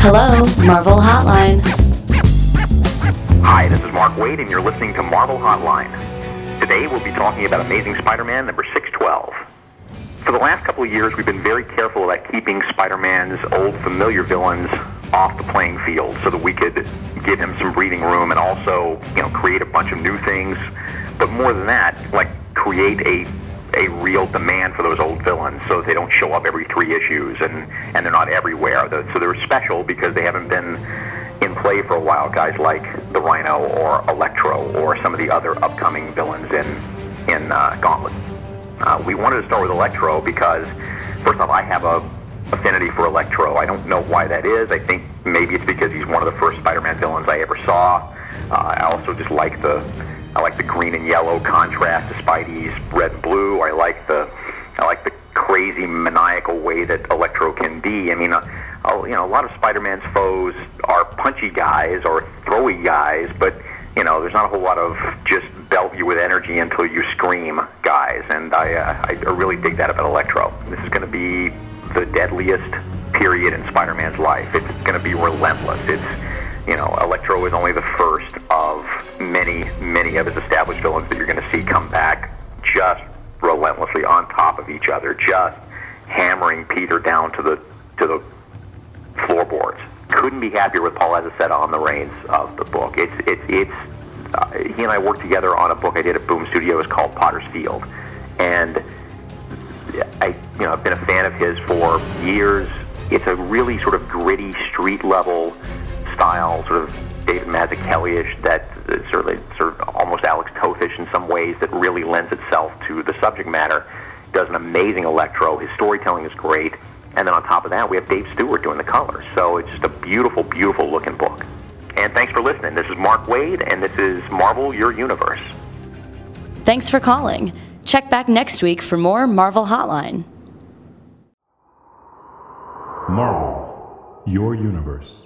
Hello, Marvel Hotline. Hi, this is Mark Waid, and you're listening to Marvel Hotline. Today we'll be talking about Amazing Spider-Man number 612. For the last couple of years, we've been very careful about keeping Spider-Man's old familiar villains off the playing field so that we could give him some breathing room and also, create a bunch of new things. But more than that, create a real demand for those old villains so that they don't show up every 3 issues and they're not everywhere. So they're special because they haven't been in play for a while, guys like the Rhino or Electro or some of the other upcoming villains in Gauntlet. We wanted to start with Electro because, first off, I have a affinity for Electro. I don't know why that is. I think maybe it's because he's one of the first Spider-Man villains I ever saw. I also just like the green and yellow contrast to Spidey's red and blue. I like the crazy maniacal way that Electro can be. I mean, a lot of Spider-Man's foes are punchy guys or throwy guys, but there's not a whole lot of just belt you with energy until you scream guys, and I really dig that about Electro. This is going to be the deadliest period in Spider-Man's life. It's going to be relentless. Electro is only the first of many of his established villains that you're going to see come back just relentlessly on top of each other, just hammering Peter down to the floorboards. Couldn't be happier with Paul Azaceta on the reins of the book. He and I worked together on a book I did at Boom Studios called Potter's Field, and I've been a fan of his for years. It's a really sort of gritty, street level style, sort of David Mazzucchelli-ish, that sort of almost Alex Toth-ish in some ways, that really lends itself to the subject matter. Does an amazing Electro. His storytelling is great. And then on top of that, we have Dave Stewart doing the colors. So it's just a beautiful, beautiful looking book. And thanks for listening. This is Mark Waid, and this is Marvel, Your Universe. Thanks for calling. Check back next week for more Marvel Hotline. Marvel, Your Universe.